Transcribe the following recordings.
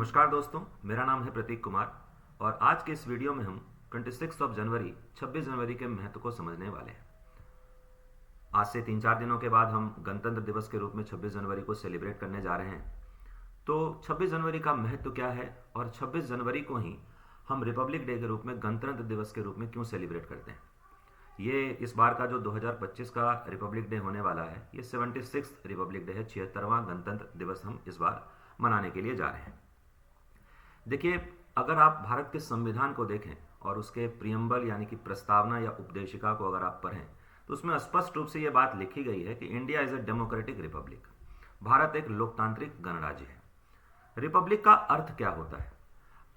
नमस्कार दोस्तों, मेरा नाम है प्रतीक कुमार और आज के इस वीडियो में हम 26 जनवरी के महत्व को समझने वाले हैं। आज से 3-4 दिनों के बाद हम गणतंत्र दिवस के रूप में 26 जनवरी को सेलिब्रेट करने जा रहे हैं। तो 26 जनवरी का महत्व क्या है और 26 जनवरी को ही हम रिपब्लिक डे के रूप में गणतंत्र दिवस के रूप में क्यों सेलिब्रेट करते हैं। ये इस बार का जो 2025 का रिपब्लिक डे होने वाला है, ये 76th रिपब्लिक डे है। 76वां गणतंत्र दिवस हम इस बार मनाने के लिए जा रहे हैं। देखिए, अगर आप भारत के संविधान को देखें और उसके प्रियम्बल यानी कि प्रस्तावना या उपदेशिका को अगर आप पढ़ें तो उसमें स्पष्ट रूप से यह बात लिखी गई है कि India is a democratic Republic. Bharat एक लोकतांत्रिक गणराज्य है। रिपब्लिक का अर्थ क्या होता है?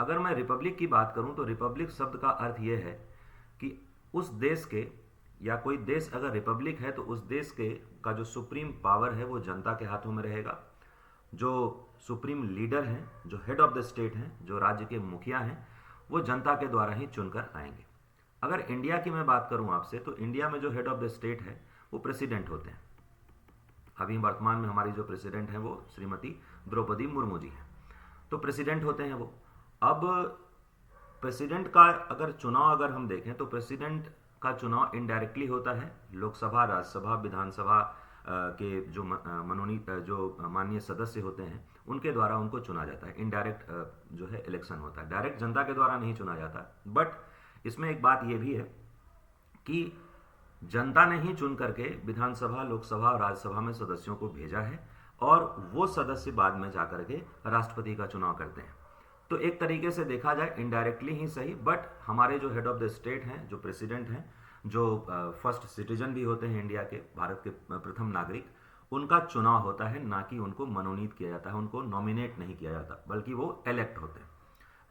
अगर मैं रिपब्लिक की बात करूं तो रिपब्लिक शब्द का अर्थ यह है कि उस देश के या कोई देश अगर रिपब्लिक है तो उस देश के का जो सुप्रीम पावर है वो जनता के हाथों में रहेगा। जो सुप्रीम लीडर हैं, जो हेड ऑफ द स्टेट हैं, जो राज्य के मुखिया हैं, वो जनता के द्वारा ही चुनकर आएंगे। अगर इंडिया की मैं बात करूं आपसे तो इंडिया में जो हेड ऑफ द स्टेट है वो प्रेसिडेंट होते हैं। अभी वर्तमान में हमारी जो प्रेसिडेंट है वो श्रीमती द्रौपदी मुर्मू जी हैं। तो प्रेसिडेंट होते हैं वो। अब प्रेसिडेंट का अगर चुनाव अगर हम देखें तो प्रेसिडेंट का चुनाव इनडायरेक्टली होता है। लोकसभा, राज्यसभा, विधानसभा के जो मनोनीत जो माननीय सदस्य होते हैं उनके द्वारा उनको चुना जाता है। इनडायरेक्ट जो है इलेक्शन होता है, डायरेक्ट जनता के द्वारा नहीं चुना जाता। बट इसमें एक बात यह भी है कि जनता ने ही चुन करके विधानसभा, लोकसभा और राज्यसभा में सदस्यों को भेजा है और वो सदस्य बाद में जाकर के राष्ट्रपति का चुनाव करते हैं। तो एक तरीके से देखा जाए इनडायरेक्टली ही सही, बट हमारे जो हेड ऑफ द स्टेट हैं, जो प्रेसिडेंट हैं, जो फर्स्ट सिटीजन भी होते हैं इंडिया के, भारत के प्रथम नागरिक, उनका चुनाव होता है, ना कि उनको मनोनीत किया जाता है। उनको नॉमिनेट नहीं किया जाता बल्कि वो इलेक्ट होते हैं।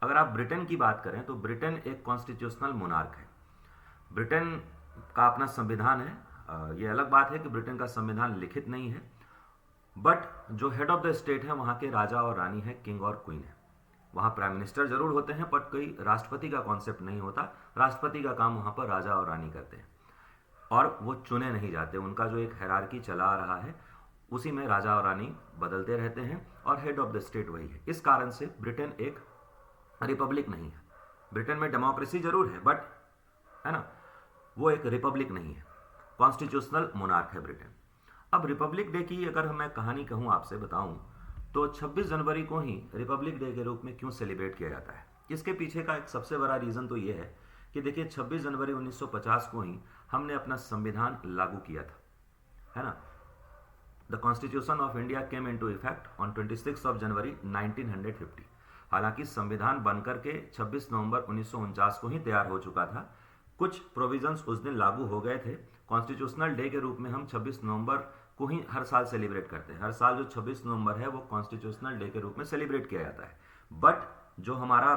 अगर आप ब्रिटेन की बात करें तो ब्रिटेन एक कॉन्स्टिट्यूशनल मोनार्क है। ब्रिटेन का अपना संविधान है। ये अलग बात है कि ब्रिटेन का संविधान लिखित नहीं है, बट जो हेड ऑफ द स्टेट है वहाँ के राजा और रानी है, किंग और क्वीन है। वहाँ प्राइम मिनिस्टर जरूर होते हैं बट कोई राष्ट्रपति का कॉन्सेप्ट नहीं होता। राष्ट्रपति का काम वहाँ पर राजा और रानी करते हैं और वो चुने नहीं जाते। उनका जो एक हायरार्की चला आ रहा है उसी में राजा और रानी बदलते रहते हैं और हेड ऑफ द स्टेट वही है। इस कारण से ब्रिटेन एक रिपब्लिक नहीं है। ब्रिटेन में डेमोक्रेसी जरूर है बट है ना, वो एक रिपब्लिक नहीं है, कॉन्स्टिट्यूशनल मोनार्क है ब्रिटेन। अब रिपब्लिक डे की अगर मैं कहानी कहूँ, आपसे बताऊँ, तो 26 जनवरी को ही रिपब्लिक डे के रूप में क्यों सेलिब्रेट किया जाता है। इसके पीछे का एक सबसे बड़ा रीज़न तो ये है कि देखिए 26 जनवरी 1950 को ही हमने अपना संविधान लागू किया था, है ना। The constitution of India came into effect on 26 जनवरी 1950। हालांकि संविधान बनकर के 26 नवंबर 1949 को ही तैयार हो चुका था। कुछ प्रोविजंस उस दिन लागू हो गए थे। कॉन्स्टिट्यूशनल डे के रूप में हम 26 नवंबर को ही हर साल सेलिब्रेट करते हैं। हर साल जो 26 नवंबर है वो कॉन्स्टिट्यूशनल डे के रूप में सेलिब्रेट किया जाता है। बट जो हमारा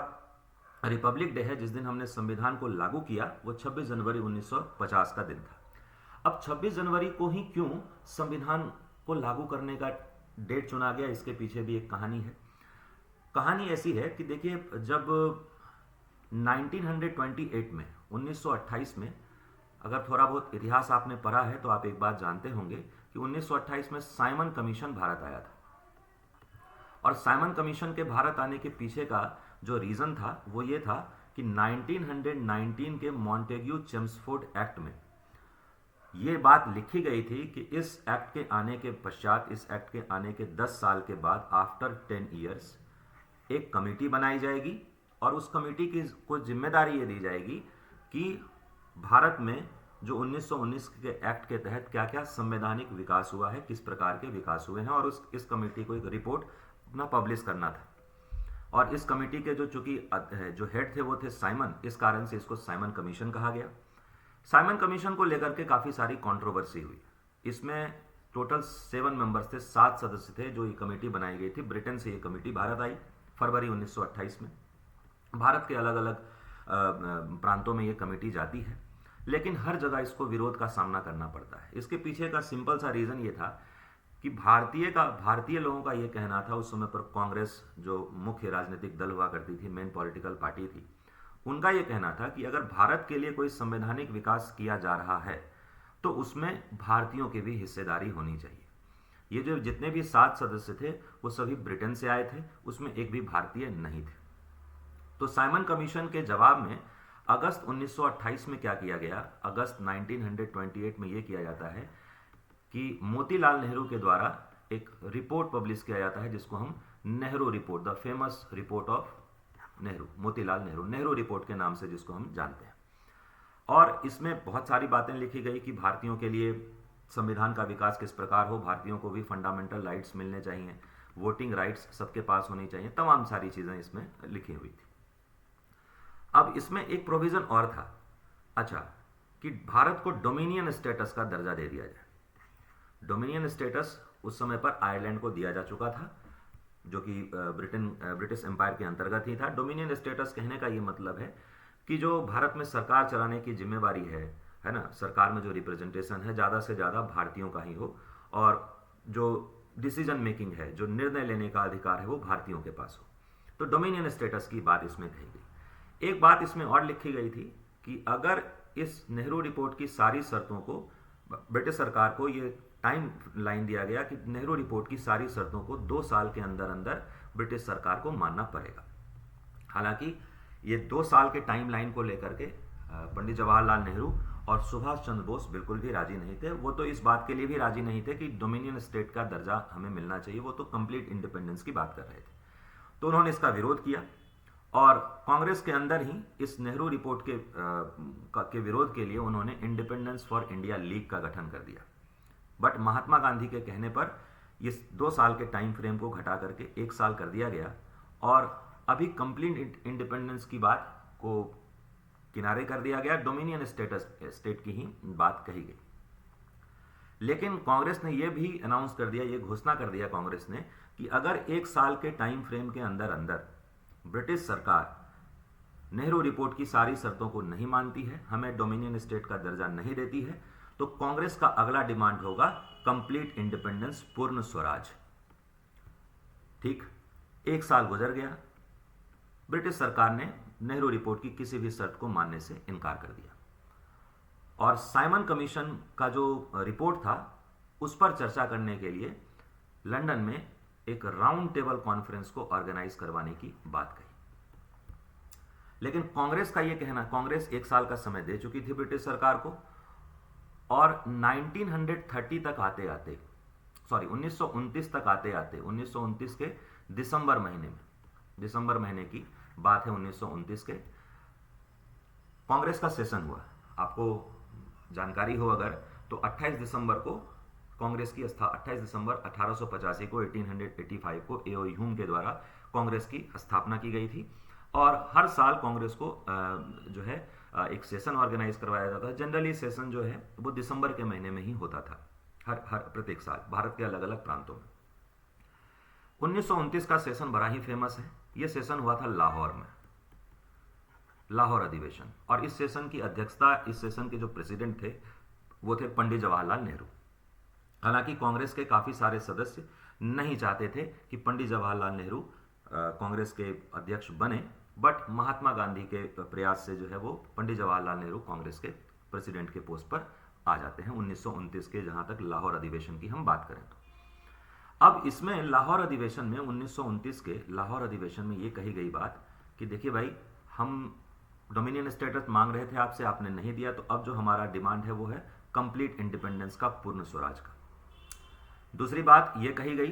रिपब्लिक डे है, जिस दिन हमने संविधान को लागू किया, वो 26 जनवरी 1950 का दिन था। अब 26 जनवरी को ही क्यों संविधान को लागू करने का डेट चुना गया, इसके पीछे भी एक कहानी है। कहानी ऐसी है कि देखिए, जब 1928 में 1928 में अगर थोड़ा बहुत इतिहास आपने पढ़ा है तो आप एक बात जानते होंगे कि 1928 में साइमन कमीशन भारत आया था। और साइमन कमीशन के भारत आने के पीछे का जो रीजन था वो ये था कि 1919 के मॉन्टेग्यू चेम्सफोर्ड एक्ट में ये बात लिखी गई थी कि इस एक्ट के आने के पश्चात, इस एक्ट के आने के 10 साल के बाद, आफ्टर 10 ईयर्स, एक कमेटी बनाई जाएगी और उस कमेटी की को जिम्मेदारी ये दी जाएगी कि भारत में जो 1919 के एक्ट के तहत क्या क्या संवैधानिक विकास हुआ है, किस प्रकार के विकास हुए हैं, और इस कमेटी को एक रिपोर्ट अपना पब्लिश करना था। और इस कमेटी के चूंकि जो हेड थे वो थे साइमन, इस कारण से इसको साइमन कमीशन कहा गया। साइमन कमीशन को लेकर के काफ़ी सारी कंट्रोवर्सी हुई। इसमें टोटल 7 मेंबर्स थे, 7 सदस्य थे जो ये कमेटी बनाई गई थी। ब्रिटेन से ये कमेटी भारत आई फरवरी 1928 में। भारत के अलग अलग प्रांतों में ये कमेटी जाती है, लेकिन हर जगह इसको विरोध का सामना करना पड़ता है। इसके पीछे का सिंपल सा रीज़न ये था कि भारतीय लोगों का ये कहना था, उस समय पर कांग्रेस जो मुख्य राजनीतिक दल हुआ करती थी, मेन पॉलिटिकल पार्टी थी, उनका ये कहना था कि अगर भारत के लिए कोई संवैधानिक विकास किया जा रहा है तो उसमें भारतीयों की भी हिस्सेदारी होनी चाहिए। ये जो जितने भी 7 सदस्य थे वो सभी ब्रिटेन से आए थे, उसमें एक भी भारतीय नहीं थे। तो साइमन कमीशन के जवाब में अगस्त 1928 में क्या किया गया, अगस्त 1928 में ये किया जाता है कि मोतीलाल नेहरू के द्वारा एक रिपोर्ट पब्लिश किया जाता है जिसको हम Nehru report, the famous report of Nehru, Motilal Nehru, Nehru report के नाम से जिसको हम जानते हैं। और इसमें बहुत सारी बातें लिखी गई कि भारतीयों के लिए संविधान का विकास किस प्रकार हो, भारतीयों को भी फंडामेंटल राइट्स मिलने चाहिए, वोटिंग राइट्स सबके पास होनी चाहिए, तमाम सारी चीज़ें इसमें लिखी हुई थी। अब इसमें एक प्रोविज़न और था, अच्छा, कि भारत को डोमिनियन स्टेटस का दर्जा दे दिया जाए। डोमिनियन स्टेटस उस समय पर आयरलैंड को दिया जा चुका था, जो कि ब्रिटिश एम्पायर के अंतर्गत ही था। डोमिनियन स्टेटस कहने का ये मतलब है कि जो भारत में सरकार चलाने की जिम्मेवारी है ना, सरकार में जो रिप्रेजेंटेशन है ज़्यादा से ज़्यादा भारतीयों का ही हो, और जो डिसीजन मेकिंग है, जो निर्णय लेने का अधिकार है, वो भारतीयों के पास हो। तो डोमिनियन स्टेटस की बात इसमें कही गई। एक बात इसमें और लिखी गई थी कि अगर इस नेहरू रिपोर्ट की सारी शर्तों को, ब्रिटिश सरकार को ये टाइम लाइन दिया गया कि नेहरू रिपोर्ट की सारी शर्तों को 2 साल के अंदर अंदर ब्रिटिश सरकार को मानना पड़ेगा। हालांकि ये 2 साल के टाइम लाइन को लेकर के पंडित जवाहरलाल नेहरू और सुभाष चंद्र बोस बिल्कुल भी राजी नहीं थे। वो तो इस बात के लिए भी राजी नहीं थे कि डोमिनियन स्टेट का दर्जा हमें मिलना चाहिए, वो तो कंप्लीट इंडिपेंडेंस की बात कर रहे थे। तो उन्होंने इसका विरोध किया और कांग्रेस के अंदर ही इस नेहरू रिपोर्ट के विरोध के लिए उन्होंने इंडिपेंडेंस फॉर इंडिया लीग का गठन कर दिया। बट महात्मा गांधी के कहने पर इस 2 साल के टाइम फ्रेम को घटा करके 1 साल कर दिया गया और अभी कंप्लीट इंडिपेंडेंस की बात को किनारे कर दिया गया, डोमिनियन स्टेट की ही बात कही गई। लेकिन कांग्रेस ने यह भी अनाउंस कर दिया, ये घोषणा कर दिया कांग्रेस ने कि अगर 1 साल के टाइम फ्रेम के अंदर अंदर ब्रिटिश सरकार नेहरू रिपोर्ट की सारी शर्तों को नहीं मानती है, हमें डोमिनियन स्टेट का दर्जा नहीं देती है, तो कांग्रेस का अगला डिमांड होगा कंप्लीट इंडिपेंडेंस, पूर्ण स्वराज। ठीक, 1 साल गुजर गया, ब्रिटिश सरकार ने नेहरू रिपोर्ट की किसी भी शर्त को मानने से इनकार कर दिया और साइमन कमीशन का जो रिपोर्ट था उस पर चर्चा करने के लिए लंदन में एक राउंड टेबल कॉन्फ्रेंस को ऑर्गेनाइज करवाने की बात कही। लेकिन कांग्रेस का यह कहना, कांग्रेस 1 साल का समय दे चुकी थी ब्रिटिश सरकार को और 1930 तक आते आते, 1929 तक आते आते, 1929 के दिसंबर महीने की बात है, 1929 के कांग्रेस का सेशन हुआ। आपको जानकारी हो अगर तो 28 दिसंबर को कांग्रेस की 28 दिसंबर 1885 को 1885 को एओ ह्यूम के द्वारा कांग्रेस की स्थापना की गई थी और हर साल कांग्रेस को जो है एक सेशन ऑर्गेनाइज करवाया जाता है। जनरली सेशन जो है वो दिसंबर के महीने में ही होता था हर प्रत्येक साल भारत के अलग अलग प्रांतों में। 1929 का सेशन बड़ा ही फेमस है। यह सेशन हुआ था लाहौर में, लाहौर अधिवेशन, और इस सेशन की अध्यक्षता, इस सेशन के जो प्रेसिडेंट थे वो थे पंडित जवाहरलाल नेहरू। हालांकि कांग्रेस के काफी सारे सदस्य नहीं चाहते थे कि पंडित जवाहरलाल नेहरू कांग्रेस के अध्यक्ष बने, बट महात्मा गांधी के प्रयास से जो है वो पंडित जवाहरलाल नेहरू कांग्रेस के प्रेसिडेंट के पोस्ट पर आ जाते हैं 1929 के, जहां तक लाहौर अधिवेशन की हम बात करें तो। अब इसमें लाहौर अधिवेशन में 1929 के लाहौर अधिवेशन में ये कही गई बात कि देखिए भाई, हम डोमिनियन स्टेटस मांग रहे थे आपसे, आपने नहीं दिया, तो अब जो हमारा डिमांड है वो है कंप्लीट इंडिपेंडेंस का, पूर्ण स्वराज का। दूसरी बात ये कही गई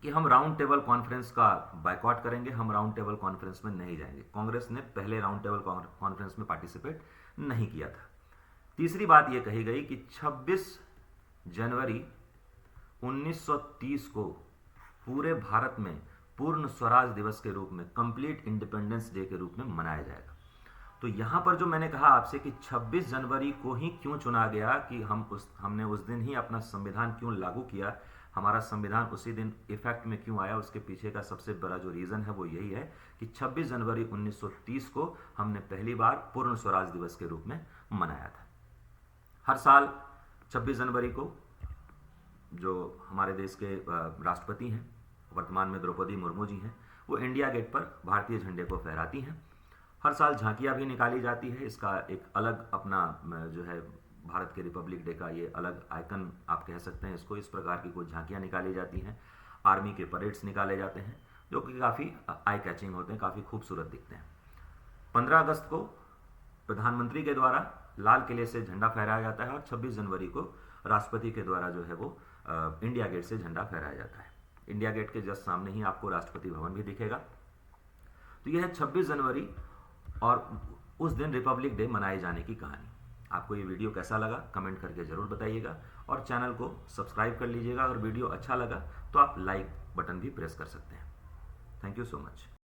कि हम राउंड टेबल कॉन्फ्रेंस का बायकॉट करेंगे, हम राउंड टेबल कॉन्फ्रेंस में नहीं जाएंगे। कांग्रेस ने पहले राउंड टेबल कॉन्फ्रेंस में पार्टिसिपेट नहीं किया था। तीसरी बात यह कही गई कि 26 जनवरी 1930 को पूरे भारत में पूर्ण स्वराज दिवस के रूप में, कंप्लीट इंडिपेंडेंस डे के रूप में मनाया जाएगा। तो यहां पर जो मैंने कहा आपसे कि 26 जनवरी को ही क्यों चुना गया, कि हमने उस दिन ही अपना संविधान क्यों लागू किया, हमारा संविधान उसी दिन इफेक्ट में क्यों आया, उसके पीछे का सबसे बड़ा जो रीजन है वो यही है कि 26 जनवरी 1930 को हमने पहली बार पूर्ण स्वराज दिवस के रूप में मनाया था। हर साल 26 जनवरी को जो हमारे देश के राष्ट्रपति हैं, वर्तमान में द्रौपदी मुर्मू जी हैं, वो इंडिया गेट पर भारतीय झंडे को फहराती हैं। हर साल झांकियां भी निकाली जाती है, इसका एक अलग अपना जो है भारत के रिपब्लिक डे का ये अलग आइकन आप कह सकते हैं इसको। इस प्रकार की कुछ झांकियाँ निकाली जाती हैं, आर्मी के परेड्स निकाले जाते हैं जो कि काफ़ी आई कैचिंग होते हैं, काफ़ी खूबसूरत दिखते हैं। 15 अगस्त को प्रधानमंत्री के द्वारा लाल किले से झंडा फहराया जाता है और 26 जनवरी को राष्ट्रपति के द्वारा जो है वो इंडिया गेट से झंडा फहराया जाता है। इंडिया गेट के जस्ट सामने ही आपको राष्ट्रपति भवन भी दिखेगा। तो यह है 26 जनवरी और उस दिन रिपब्लिक डे मनाए जाने की कहानी। आपको ये वीडियो कैसा लगा कमेंट करके ज़रूर बताइएगा और चैनल को सब्सक्राइब कर लीजिएगा। अगर वीडियो अच्छा लगा तो आप लाइक बटन भी प्रेस कर सकते हैं। Thank you so much.